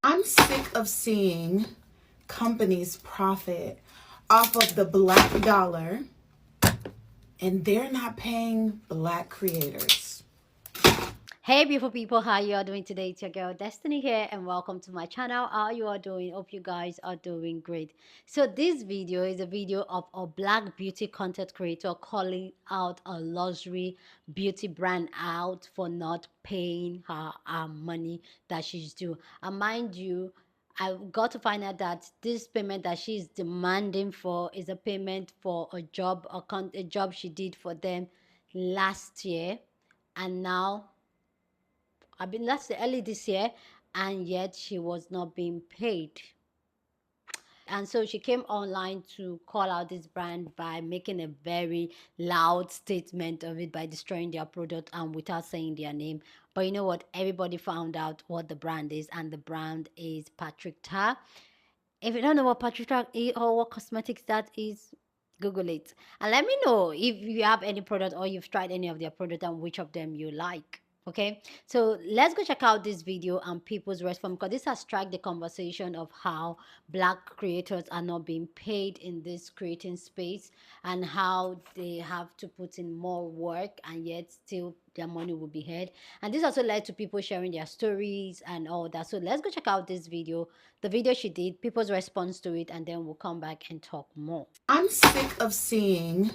I'm sick of seeing companies profit off of the black dollar and they're not paying black creators. Hey beautiful people, how you all doing today? It's your girl Destiny here and welcome to my channel. How you all doing? Hope you guys are doing great. So this video is a video of a black beauty content creator calling out a luxury beauty brand out for not paying her money that she's due. And mind you, I got to find out that this payment that she's demanding for is a payment for a job, a job she did for them last year, and now I've been last early this year, and yet she was not being paid. And so she came online to call out this brand by making a very loud statement of it by destroying their product and without saying their name. But you know what? Everybody found out what the brand is, and the brand is Patrick Tar. If you don't know what Patrick Tar is or what cosmetics that is, Google it and let me know if you have any product or you've tried any of their product and which of them you like. Okay, so let's go check out this video and people's response, because this has struck the conversation of how black creators are not being paid in this creating space and how they have to put in more work and yet still their money will be had. And this also led to people sharing their stories and all that. So let's go check out this video, the video she did, people's response to it, and then we'll come back and talk more. I'm sick of seeing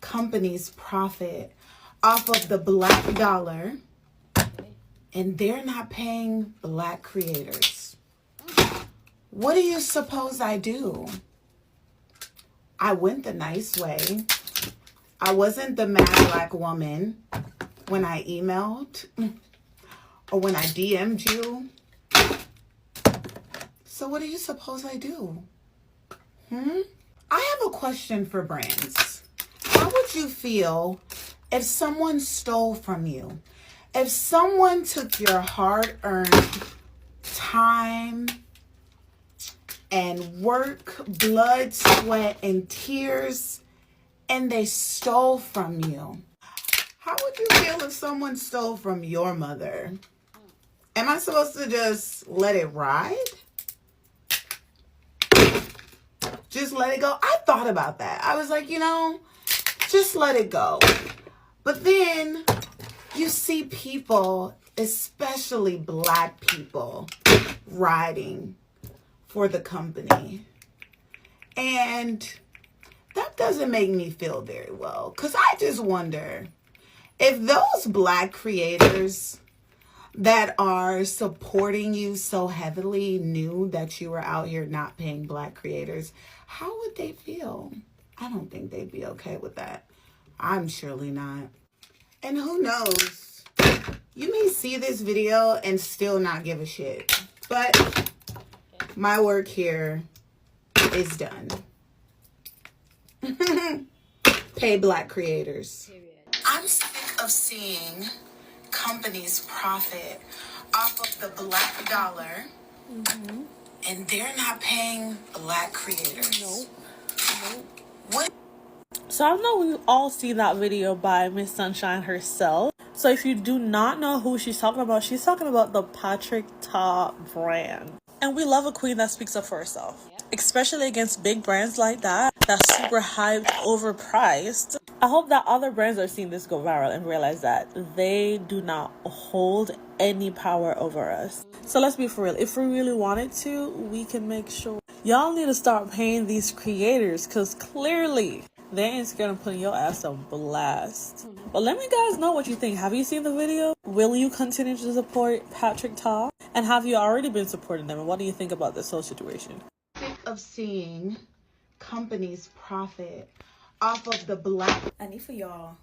companies profit off of the black dollar and they're not paying black creators. What do you suppose I do? I went the nice way. I wasn't the mad black woman when I emailed or when I DM'd you. So what do you suppose I do? I have a question for brands. How would you feel if someone stole from you? If someone took your hard-earned time and work, blood, sweat, and tears, and they stole from you? How would you feel if someone stole from your mother? Am I supposed to just let it ride? Just let it go? I thought about that. I was like, just let it go. But then you see people, especially black people, riding for the company. And that doesn't make me feel very well, because I just wonder if those black creators that are supporting you so heavily knew that you were out here not paying black creators, how would they feel? I don't think they'd be okay with that. I'm surely not. And who knows? You may see this video and still not give a shit. But my work here is done. Pay black creators. I'm sick of seeing companies profit off of the black dollar and they're not paying black creators. What? So I know we've all seen that video by Miss Sunshine herself. So if you do not know who she's talking about the Patrick Tar brand. And we love a queen that speaks up for herself, especially against big brands like that, that's super hyped, overpriced. I hope that other brands are seeing this go viral and realize that they do not hold any power over us. So let's be for real. If we really wanted to, we can make sure. Y'all need to start paying these creators, because clearly they ain't scared of putting your ass on blast. But let me guys know what you think. Have you seen the video? Will you continue to support Patrick Tar? And have you already been supporting them? And what do you think about this whole situation? Sick of seeing companies profit off of the black. I need for y'all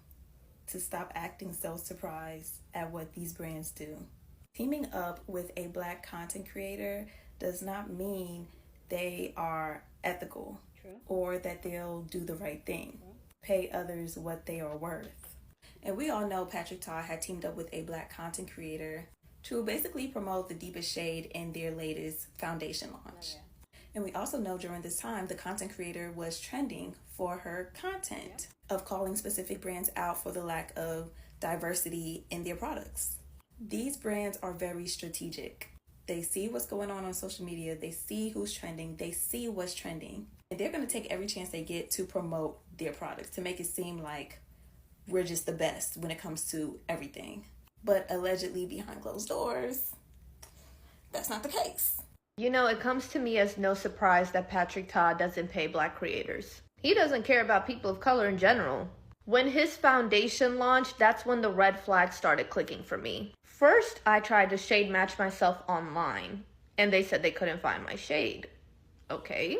to stop acting so surprised at what these brands do. Teaming up with a black content creator does not mean they are ethical or that they'll do the right thing. Pay others what they are worth. And we all know Patrick Tar had teamed up with a black content creator to basically promote the deepest shade in their latest foundation launch. And we also know during this time, the content creator was trending for her content of calling specific brands out for the lack of diversity in their products. These brands are very strategic. They see what's going on social media. They see who's trending. They see what's trending. And they're going to take every chance they get to promote their products, to make it seem like we're just the best when it comes to everything. But allegedly behind closed doors, that's not the case. You know, it comes to me as no surprise that Patrick Ta doesn't pay Black creators. He doesn't care about people of color in general. When his foundation launched, that's when the red flags started clicking for me. First, I tried to shade match myself online, and they said they couldn't find my shade. Okay.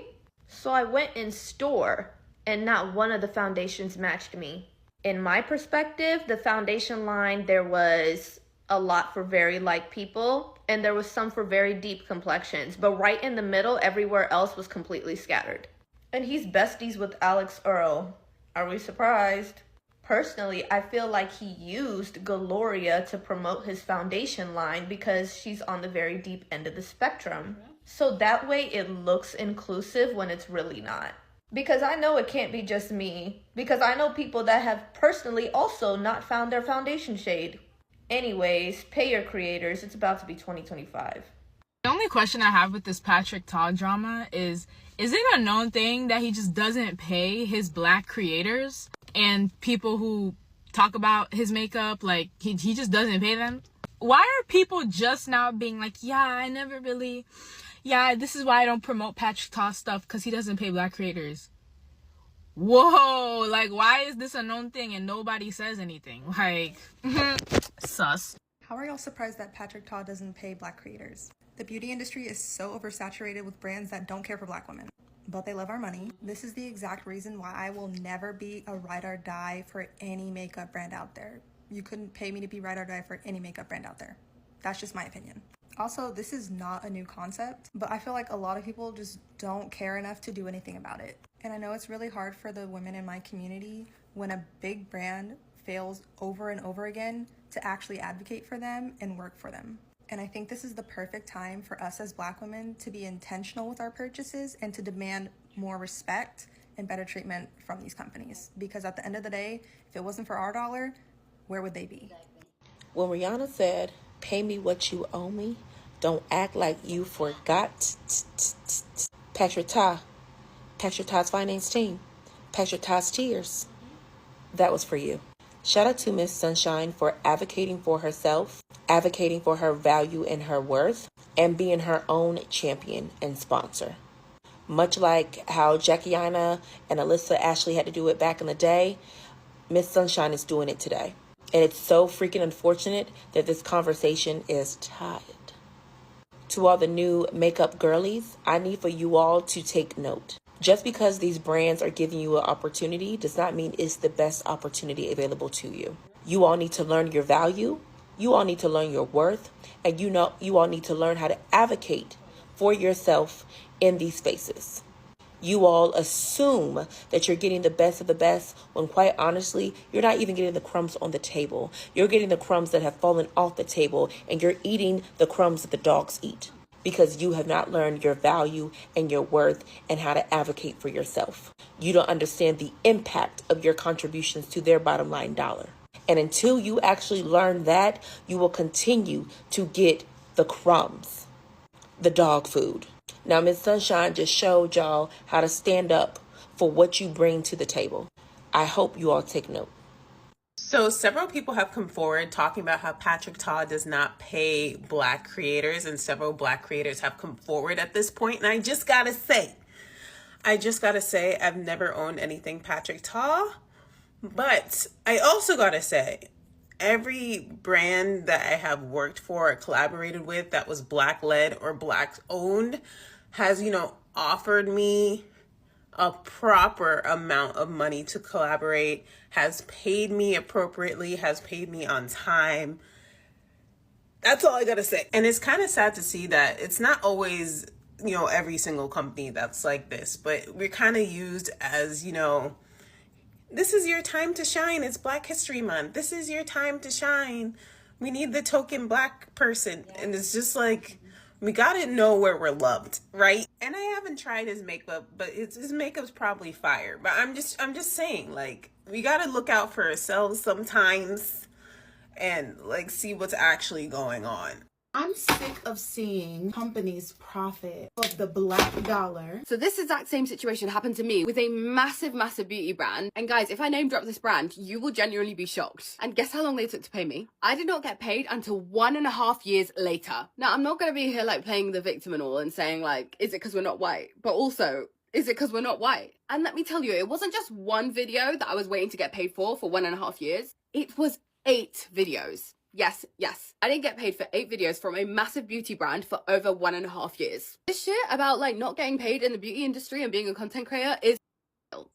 So I went in store, and not one of the foundations matched me. In my perspective, the foundation line, there was a lot for very light people, and there was some for very deep complexions, but right in the middle, everywhere else was completely scattered. And he's besties with Alex Earl. Are we surprised? Personally, I feel like he used Gloria to promote his foundation line because she's on the very deep end of the spectrum. So that way it looks inclusive when it's really not. Because I know it can't be just me. Because I know people that have personally also not found their foundation shade. Anyways, pay your creators. It's about to be 2025. The only question I have with this Patrick Ta drama is it a known thing that he just doesn't pay his Black creators and people who talk about his makeup? Like, he just doesn't pay them? Why are people just now being like, yeah, this is why I don't promote Patrick Ta stuff, because he doesn't pay Black creators? Whoa, like, why is this a known thing and nobody says anything? Like, sus. How are y'all surprised that Patrick Ta doesn't pay Black creators? The beauty industry is so oversaturated with brands that don't care for Black women, but they love our money. This is the exact reason why I will never be a ride or die for any makeup brand out there. You couldn't pay me to be ride or die for any makeup brand out there. That's just my opinion. Also, this is not a new concept, but I feel like a lot of people just don't care enough to do anything about it. And I know it's really hard for the women in my community when a big brand fails over and over again to actually advocate for them and work for them. And I think this is the perfect time for us as Black women to be intentional with our purchases and to demand more respect and better treatment from these companies. Because at the end of the day, if it wasn't for our dollar, where would they be? When Rihanna said, "Pay me what you owe me, don't act like you forgot," Patrick Ta's finance team, Patrick Ta's tears, that was for you. Shout out to Miss Sunshine for advocating for herself, advocating for her value and her worth, and being her own champion and sponsor. Much like how Jackiana and Alyssa Ashley had to do it back in the day, Miss Sunshine is doing it today. And it's so freaking unfortunate that this conversation is tied. To all the new makeup girlies, I need for you all to take note. Just because these brands are giving you an opportunity does not mean it's the best opportunity available to you. You all need to learn your value. You all need to learn your worth. And you all need to learn how to advocate for yourself in these spaces. You all assume that you're getting the best of the best when quite honestly, you're not even getting the crumbs on the table. You're getting the crumbs that have fallen off the table, and you're eating the crumbs that the dogs eat because you have not learned your value and your worth and how to advocate for yourself. You don't understand the impact of your contributions to their bottom line dollar. And until you actually learn that, you will continue to get the crumbs, the dog food. Now, Miss Sunshine just showed y'all how to stand up for what you bring to the table. I hope you all take note. So several people have come forward talking about how Patrick Ta does not pay Black creators, and several Black creators have come forward at this point. And I just gotta say, I've never owned anything Patrick Ta, but I also gotta say, every brand that I have worked for or collaborated with that was Black led or Black owned has, offered me a proper amount of money to collaborate, has paid me appropriately, has paid me on time. That's all I gotta say. And it's kind of sad to see that it's not always, every single company that's like this, but we're kind of used as, this is your time to shine. It's Black History Month. This is your time to shine. We need the token Black person. And it's just like, we gotta know where we're loved, right? And I haven't tried his makeup, but his makeup's probably fire. But I'm just saying, like, we gotta look out for ourselves sometimes and like see what's actually going on. I'm sick of seeing companies profit off the black dollar. So this exact same situation happened to me with a massive beauty brand. And guys, if I name drop this brand, you will genuinely be shocked. And guess how long they took to pay me? I did not get paid until 1.5 years later. Now, I'm not going to be here like playing the victim and all and saying like, is it because we're not white? But also, is it because we're not white? And let me tell you, it wasn't just one video that I was waiting to get paid for 1.5 years. It was 8 videos. Yes. I didn't get paid for 8 videos from a massive beauty brand for over 1.5 years. This shit about like not getting paid in the beauty industry and being a content creator is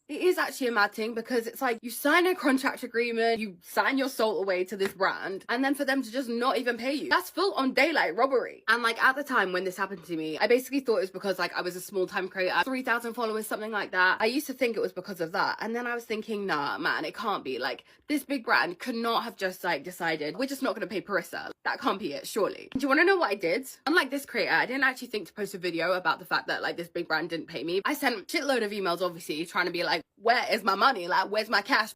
it is actually a mad thing, because it's like you sign a contract agreement, you sign your soul away to this brand, and then for them to just not even pay you. That's full on daylight robbery. And like at the time when this happened to me, I basically thought it was because like I was a small time creator, 3,000 followers, something like that. I used to think it was because of that. And then I was thinking, nah, man, it can't be. Like this big brand could not have just like decided, we're just not going to pay Parissa. That can't be it, surely. Do you want to know what I did? Unlike this creator, I didn't actually think to post a video about the fact that like this big brand didn't pay me. I sent a shitload of emails, obviously, trying to be like, where is my money? Like, where's my cash?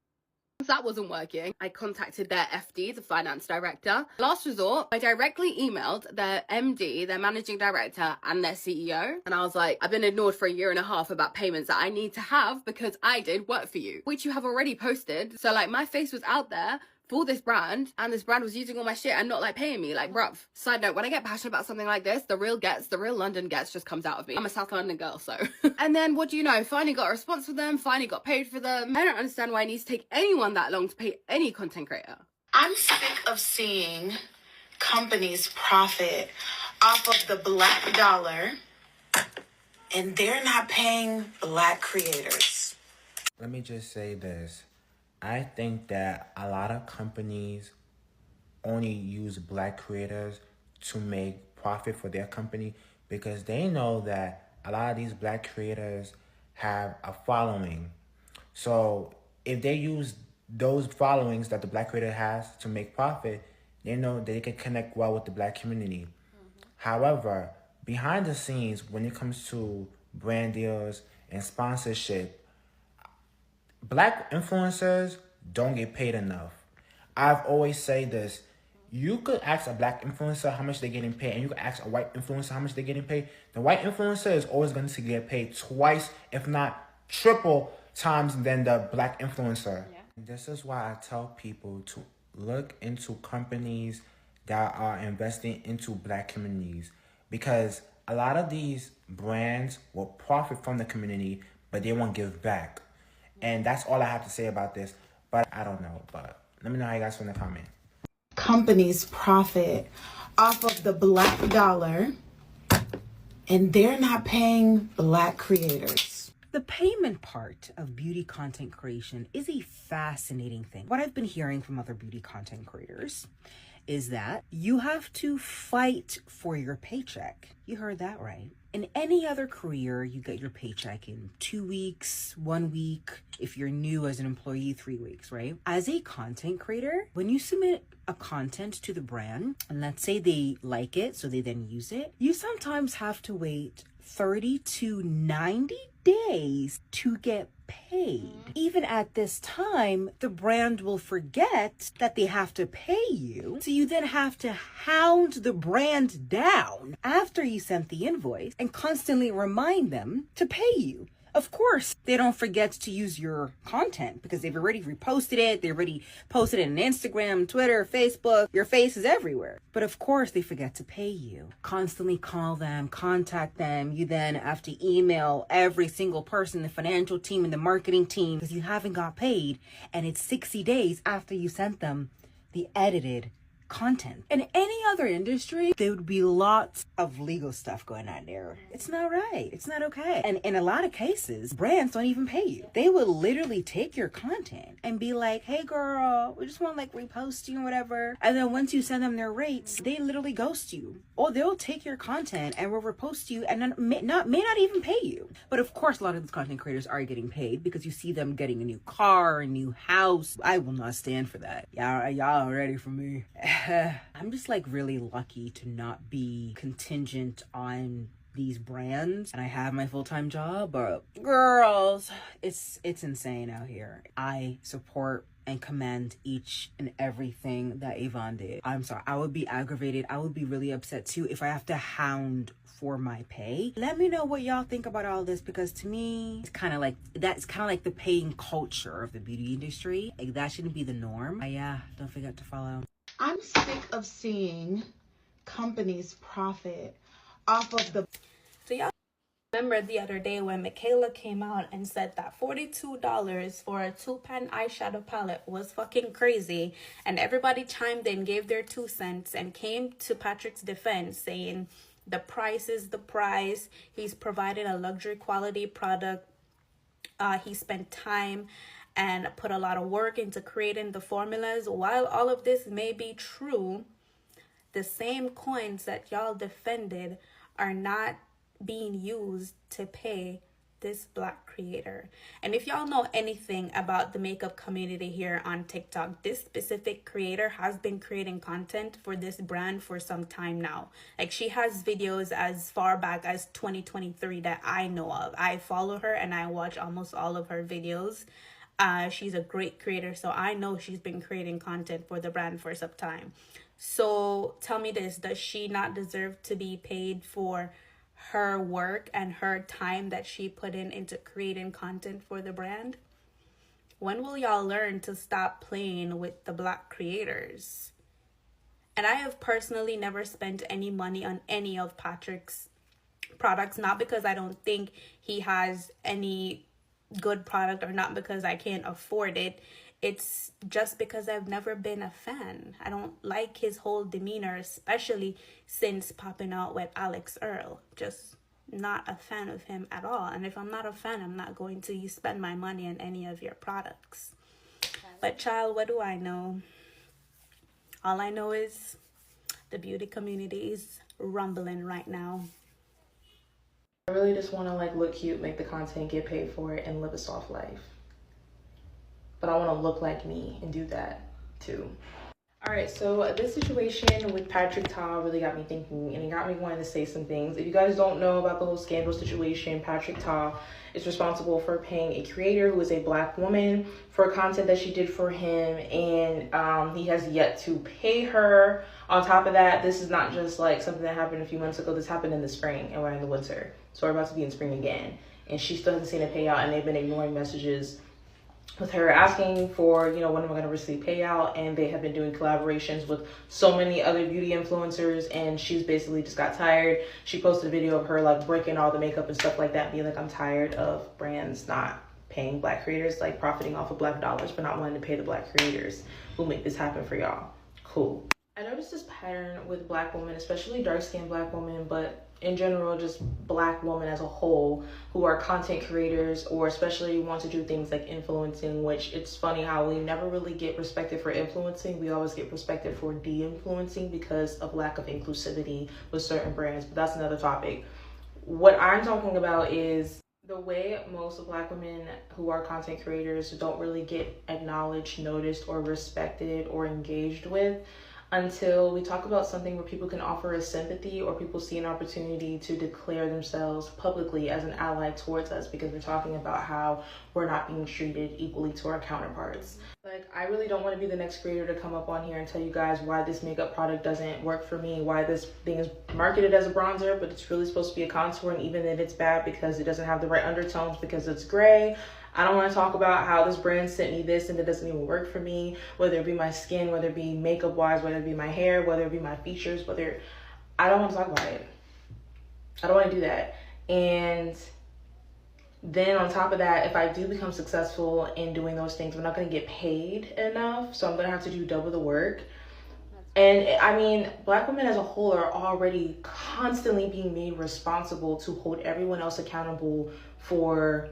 That wasn't working. I contacted their FD, the finance director. Last resort, I directly emailed their MD, their managing director, and their CEO. And I was like, I've been ignored for 1.5 years about payments that I need to have because I did work for you, which you have already posted. So like my face was out there for this brand, and this brand was using all my shit and not like paying me. Like, bruv. Side note, when I get passionate about something like this, the real London gets just comes out of me. I'm a South London girl, so. And then what do you know? Finally got a response for them, finally got paid for them. I don't understand why it needs to take anyone that long to pay any content creator. I'm sick of seeing companies profit off of the black dollar, and they're not paying black creators. Let me just say this. I think that a lot of companies only use black creators to make profit for their company because they know that a lot of these black creators have a following. So if they use those followings that the black creator has to make profit, they know that they can connect well with the black community. However, behind the scenes, when it comes to brand deals and sponsorship, black influencers don't get paid enough. I've always said this. You could ask a black influencer how much they're getting paid, and you could ask a white influencer how much they're getting paid. The white influencer is always going to get paid twice, if not triple times than the black influencer. Yeah. This is why I tell people to look into companies that are investing into black communities, because a lot of these brands will profit from the community, but they won't give back. And that's all I have to say about this. But I don't know. But let me know how you guys feel in the comment. Companies profit off of the black dollar, and they're not paying black creators. The payment part of beauty content creation is a fascinating thing. What I've been hearing from other beauty content creators is that you have to fight for your paycheck. You heard that right. In any other career, you get your paycheck in 2 weeks, 1 week. If you're new as an employee, 3 weeks, right? As a content creator, when you submit a content to the brand, and let's say they like it, so they then use it, you sometimes have to wait 30 to 90 days to get paid. Even at this time, the brand will forget that they have to pay you. So you then have to hound the brand down after you sent the invoice and constantly remind them to pay you. Of course, they don't forget to use your content because they've already reposted it. They already posted it on Instagram, Twitter, Facebook. Your face is everywhere. But of course, they forget to pay you. Constantly call them, contact them. You then have to email every single person, the financial team and the marketing team, because you haven't got paid. And it's 60 days after you sent them the edited content. In any other industry, there would be lots of legal stuff going on there. It's not right. It's not okay. And in a lot of cases, brands don't even pay you. They will literally take your content and be like, hey girl, we just want to like repost you or whatever. And then once you send them their rates, they literally ghost you. Or they'll take your content and will repost you and then may not even pay you. But of course, a lot of these content creators are getting paid because you see them getting a new car, a new house. I will not stand for that. Y'all are ready for me. I'm just like really lucky to not be contingent on these brands, and I have my full-time job, but girls, it's insane out here. I support and commend each and everything that Avon did. I'm sorry, I would be aggravated. I would be really upset too if I have to hound for my pay. Let me know what y'all think about all this, because to me, it's kind of like, that's kind of like the paying culture of the beauty industry. Like, that shouldn't be the norm. Yeah, don't forget to follow. I'm sick of seeing companies profit off of the... So y'all remember the other day when Michaela came out and said that $42 for a 2-pan eyeshadow palette was fucking crazy, and everybody chimed in, gave their 2 cents, and came to Patrick's defense saying the price is the price. He's provided a luxury quality product. He spent time and put a lot of work into creating the formulas. While all of this may be true, the same coins that y'all defended are not being used to pay this Black creator. And if y'all know anything about the makeup community here on TikTok, this specific creator has been creating content for this brand for some time now. Like, she has videos as far back as 2023 that I know of. I follow her and I watch almost all of her videos. She's a great creator, so I know she's been creating content for the brand for some time. So tell me this, does she not deserve to be paid for her work and her time that she put into creating content for the brand? When will y'all learn to stop playing with the Black creators? And I have personally never spent any money on any of Patrick's products, not because I don't think he has any good product or not because I can't afford it. It's just because I've never been a fan. I don't like his whole demeanor, especially since popping out with Alex Earl. Just not a fan of him at all. And if I'm not a fan, I'm not going to spend my money on any of your products. But child, what do I know? All I know is the beauty community is rumbling right now. I really just want to like look cute, make the content, get paid for it, and live a soft life. But I want to look like me and do that too. All right, so this situation with Patrick Ta really got me thinking, and it got me wanting to say some things. If you guys don't know about the whole scandal situation, Patrick Ta is responsible for paying a creator who is a Black woman for content that she did for him, and he has yet to pay her. On top of that, this is not just like something that happened a few months ago. This happened in the spring, and we're in the winter. So we're about to be in spring again, and she still hasn't seen a payout, and they've been ignoring messages with her asking for, you know, when am I going to receive payout? And they have been doing collaborations with so many other beauty influencers, and she's basically just got tired. She posted a video of her like breaking all the makeup and stuff like that, being like, I'm tired of brands not paying Black creators, like profiting off of Black dollars, but not wanting to pay the Black creators who make this happen for y'all. Cool. I noticed this pattern with Black women, especially dark-skinned Black women, but in general, just Black women as a whole, who are content creators or especially want to do things like influencing, which it's funny how we never really get respected for influencing. We always get respected for de-influencing because of lack of inclusivity with certain brands, but that's another topic. What I'm talking about is the way most Black women who are content creators don't really get acknowledged, noticed, or respected or engaged with until we talk about something where people can offer us sympathy or people see an opportunity to declare themselves publicly as an ally towards us, because we're talking about how we're not being treated equally to our counterparts. Like, I really don't want to be the next creator to come up on here and tell you guys why this makeup product doesn't work for me, why this thing is marketed as a bronzer, but it's really supposed to be a contour, and even then it's bad because it doesn't have the right undertones because it's gray. I don't want to talk about how this brand sent me this and it doesn't even work for me, whether it be my skin, whether it be makeup wise, whether it be my hair, whether it be my features, I don't want to talk about it. I don't want to do that. And then on top of that, if I do become successful in doing those things, I'm not going to get paid enough. So I'm going to have to do double the work. And I mean, Black women as a whole are already constantly being made responsible to hold everyone else accountable for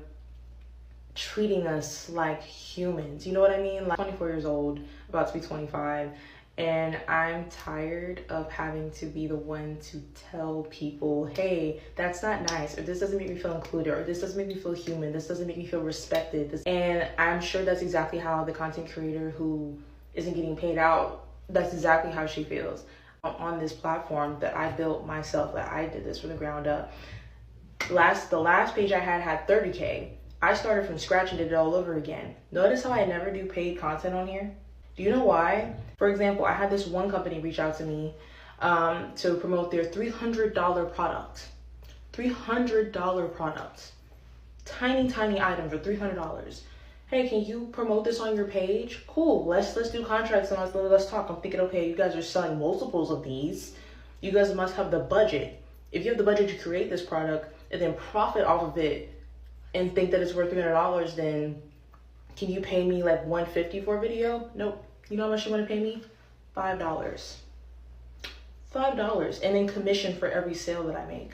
treating us like humans. You know what I mean? Like, 24 years old, about to be 25, and I'm tired of having to be the one to tell people, hey, that's not nice, or this doesn't make me feel included, or this doesn't make me feel human, this doesn't make me feel respected. And I'm sure that's exactly how the content creator who isn't getting paid out, that's exactly how she feels. On this platform that I built myself, that I did this from the ground up. The last page I had 30K. I started from scratch and did it all over again. Notice how I never do paid content on here? Do you know why? For example, I had this one company reach out to me to promote their $300 product. $300 product. Tiny, tiny item for $300. Hey, can you promote this on your page? Cool, let's do contracts and let's talk. I'm thinking, okay, you guys are selling multiples of these. You guys must have the budget. If you have the budget to create this product and then profit off of it and think that it's worth $300, then can you pay me like $150 for a video? Nope. You know how much you want to pay me? $5. $5, and then commission for every sale that I make.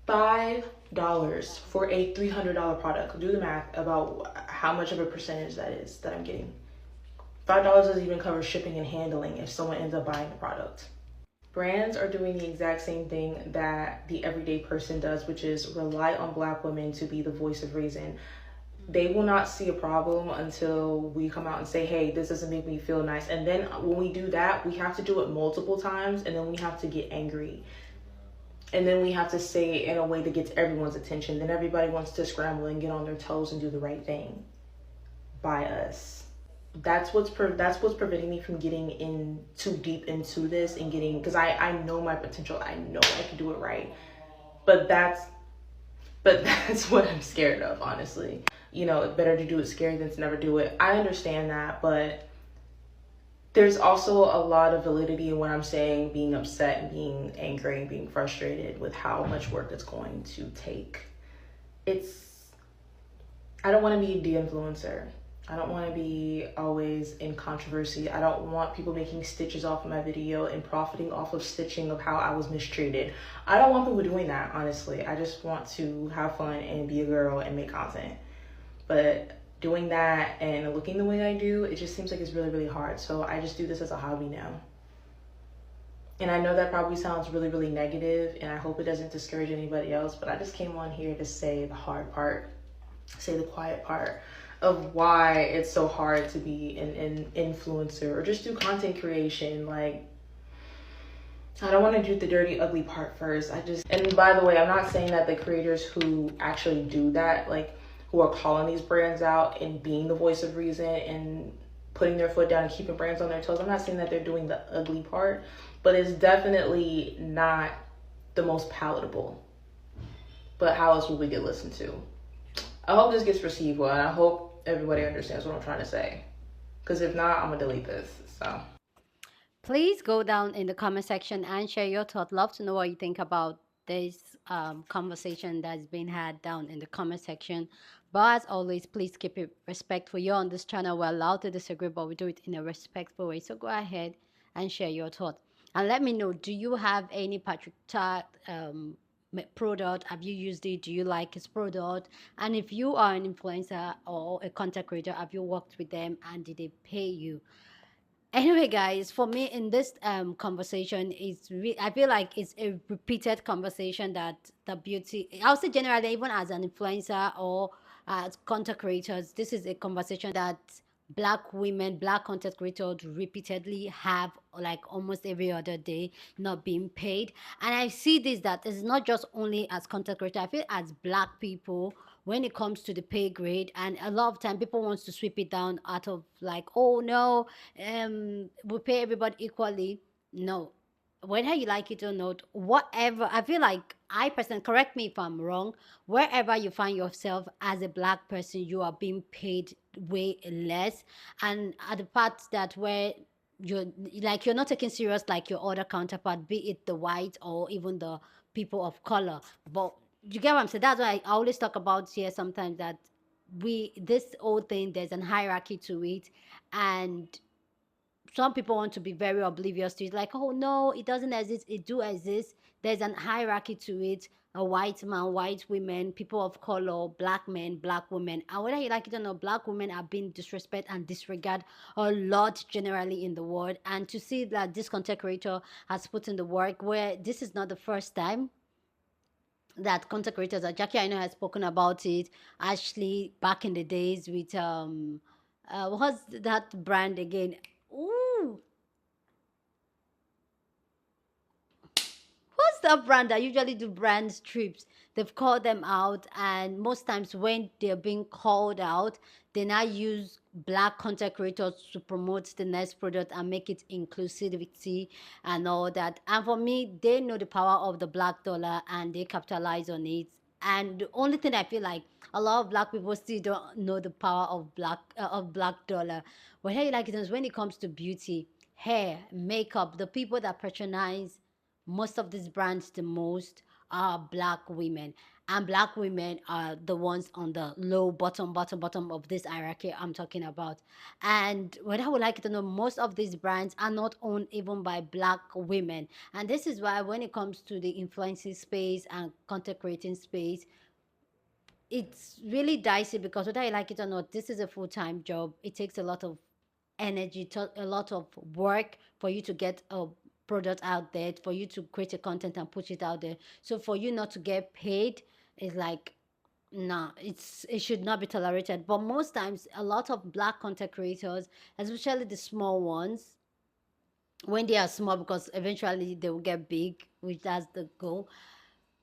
$5 for a $300 product. Do the math about how much of a percentage that is that I'm getting. $5 doesn't even cover shipping and handling if someone ends up buying the product. Brands are doing the exact same thing that the everyday person does, which is rely on Black women to be the voice of reason. They will not see a problem until we come out and say, hey, this doesn't make me feel nice. And then when we do that, we have to do it multiple times, and then we have to get angry. And then we have to say it in a way that gets everyone's attention. Then everybody wants to scramble and get on their toes and do the right thing by us. That's what's preventing me from getting in too deep into this and getting, because I know my potential. I know I can do it right. But that's what I'm scared of, honestly. You know, it's better to do it scared than to never do it. I understand that, but there's also a lot of validity in what I'm saying, being upset and being angry and being frustrated with how much work it's going to take. I don't want to be the influencer. I don't want to be always in controversy. I don't want people making stitches off of my video and profiting off of stitching of how I was mistreated. I don't want people doing that, honestly. I just want to have fun and be a girl and make content. But doing that and looking the way I do, it just seems like it's really, really hard. So I just do this as a hobby now. And I know that probably sounds really, really negative, and I hope it doesn't discourage anybody else, but I just came on here to say the hard part, say the quiet part of why it's so hard to be an influencer or just do content creation. Like, I don't want to do the dirty, ugly part first. And by the way, I'm not saying that the creators who actually do that, like who are calling these brands out and being the voice of reason and putting their foot down and keeping brands on their toes, I'm not saying that they're doing the ugly part, but it's definitely not the most palatable. But how else will we get listened to? I hope this gets received well, and I hope everybody understands what I'm trying to say. Because if not, I'm going to delete this. So Please go down in the comment section and share your thoughts. Love to know what you think about this conversation that's been had down in the comment section. But as always, please keep it respectful. You're on this channel. We're allowed to disagree, but we do it in a respectful way. So go ahead and share your thoughts. And let me know, do you have any Patrick Ta product? Have you used it? Do you like his product? And if you are an influencer or a content creator, have you worked with them and did they pay you? Anyway, guys, for me in this conversation, I feel like it's a repeated conversation that the beauty, I'll say generally, even as an influencer or as content creators, this is a conversation that Black women, Black content creators repeatedly have, like almost every other day, not being paid. And I see this, that it's not just only as content creator. I feel as Black people, when it comes to the pay grade, and a lot of time people wants to sweep it down out of like, oh no, we pay everybody equally. No, whether you like it or not, whatever, I feel like, I personally, correct me if I'm wrong, wherever you find yourself as a Black person, you are being paid way less. And at the part that where you're not taken serious like your other counterpart, be it the white or even the people of color. But you get what I'm saying? That's why I always talk about here sometimes, that this whole thing, there's an hierarchy to it, and some people want to be very oblivious to it, like, oh no, it doesn't exist, it do exist. There's an hierarchy to it. A white man, white women, people of color, Black men, Black women. And whether you like it or not, Black women are being disrespected and disregarded a lot generally in the world. And to see that this content creator has put in the work, where this is not the first time that content creators, Jackie I know has spoken about it, Ashley back in the days with what's that brand again? Ooh, what's lifestyle brand that usually do brand trips, they've called them out, and most times when they're being called out, they now use black content creators to promote the next product and make it inclusivity and all that. And for me, they know the power of the black dollar and they capitalize on it. And the only thing I feel like a lot of black people still don't know the power of black dollar. Whether you like it or not, when it comes to beauty, hair, makeup, the people that patronize most of these brands the most are black women, and black women are the ones on the low bottom of this hierarchy I'm talking about. And whether I would like it or not, most of these brands are not owned even by black women, and this is why when it comes to the influencing space and content creating space, it's really dicey, because whether I like it or not, this is a full-time job. It takes a lot of energy, a lot of work for you to get a product out there, for you to create a content and put it out there. So for you not to get paid is like, nah, it should not be tolerated. But most times, a lot of black content creators, especially the small ones, when they are small, because eventually they will get big, which that's the goal,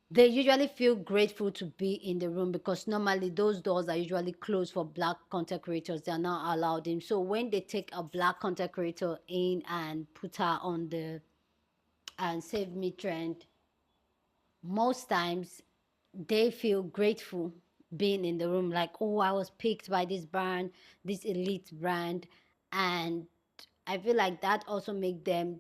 they usually feel grateful to be in the room, because normally those doors are usually closed for black content creators. They are not allowed in. So when they take a black content creator in and put her on the and save me trend, most times they feel grateful being in the room, like, oh, I was picked by this brand, this elite brand. And I feel like that also make them,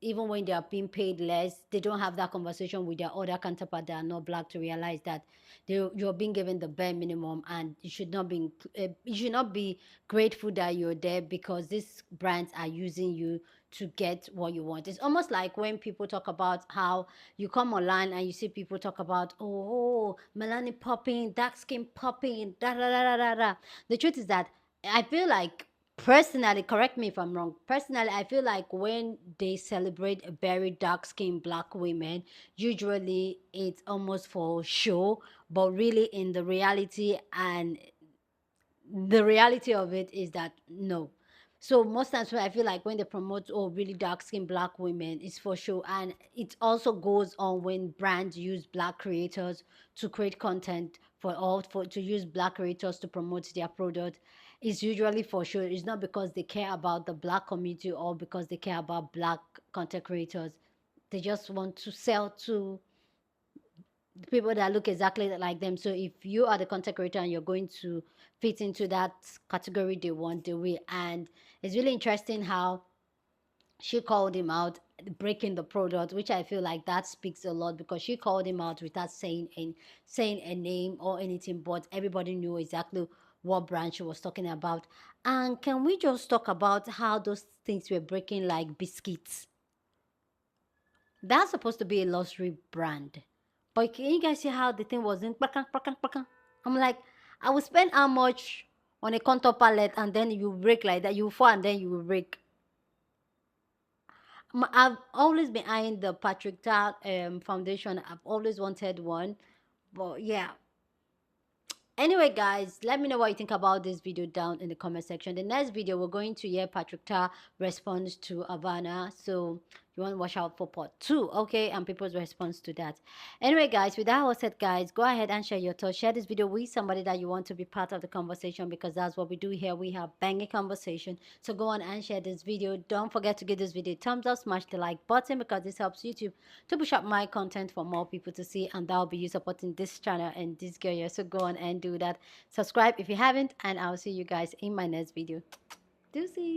even when they are being paid less, they don't have that conversation with their other counterpart that are not black, to realize that you're being given the bare minimum, and you should not be grateful that you're there, because these brands are using you to get what you want. It's almost like when people talk about how you come online and you see people talk about, oh, melanin popping, dark skin popping, da da da da da da. The truth is that I feel like, personally, correct me if I'm wrong, personally, I feel like when they celebrate very dark skinned black women, usually it's almost for show, but really in the reality, and the reality of it is that no. So most times when I feel like when they promote, oh, really dark skinned black women, it's for show. And it also goes on when brands use black creators to create content to use black creators to promote their product. It's usually for show. It's not because they care about the black community or because they care about black content creators. They just want to sell to people that look exactly like them. So if you are the content creator and you're going to fit into that category, they want, they will. And it's really interesting how she called him out breaking the product, which I feel like that speaks a lot, because she called him out without saying a name or anything, but everybody knew exactly what brand she was talking about. And can we just talk about how those things were breaking, like biscuits? That's supposed to be a luxury brand. But can you guys see how the thing was in? I'm like, I would spend how much on a contour palette, and then you break like that. You fall and then you will break. I've always been eyeing the Patrick Ta foundation. I've always wanted one. But yeah. Anyway, guys, let me know what you think about this video down in the comment section. The next video, we're going to hear Patrick Ta response to Avonna. So you want to watch out for part 2, okay? And people's response to that. Anyway, guys, with that all said, guys, go ahead and share your thoughts. Share this video with somebody that you want to be part of the conversation, because that's what we do here. We have banging conversation. So go on and share this video. Don't forget to give this video a thumbs up, smash the like button, because this helps YouTube to push up my content for more people to see, and that'll be you supporting this channel and this girl here. So go on and do that. Subscribe if you haven't, and I'll see you guys in my next video. Deuces.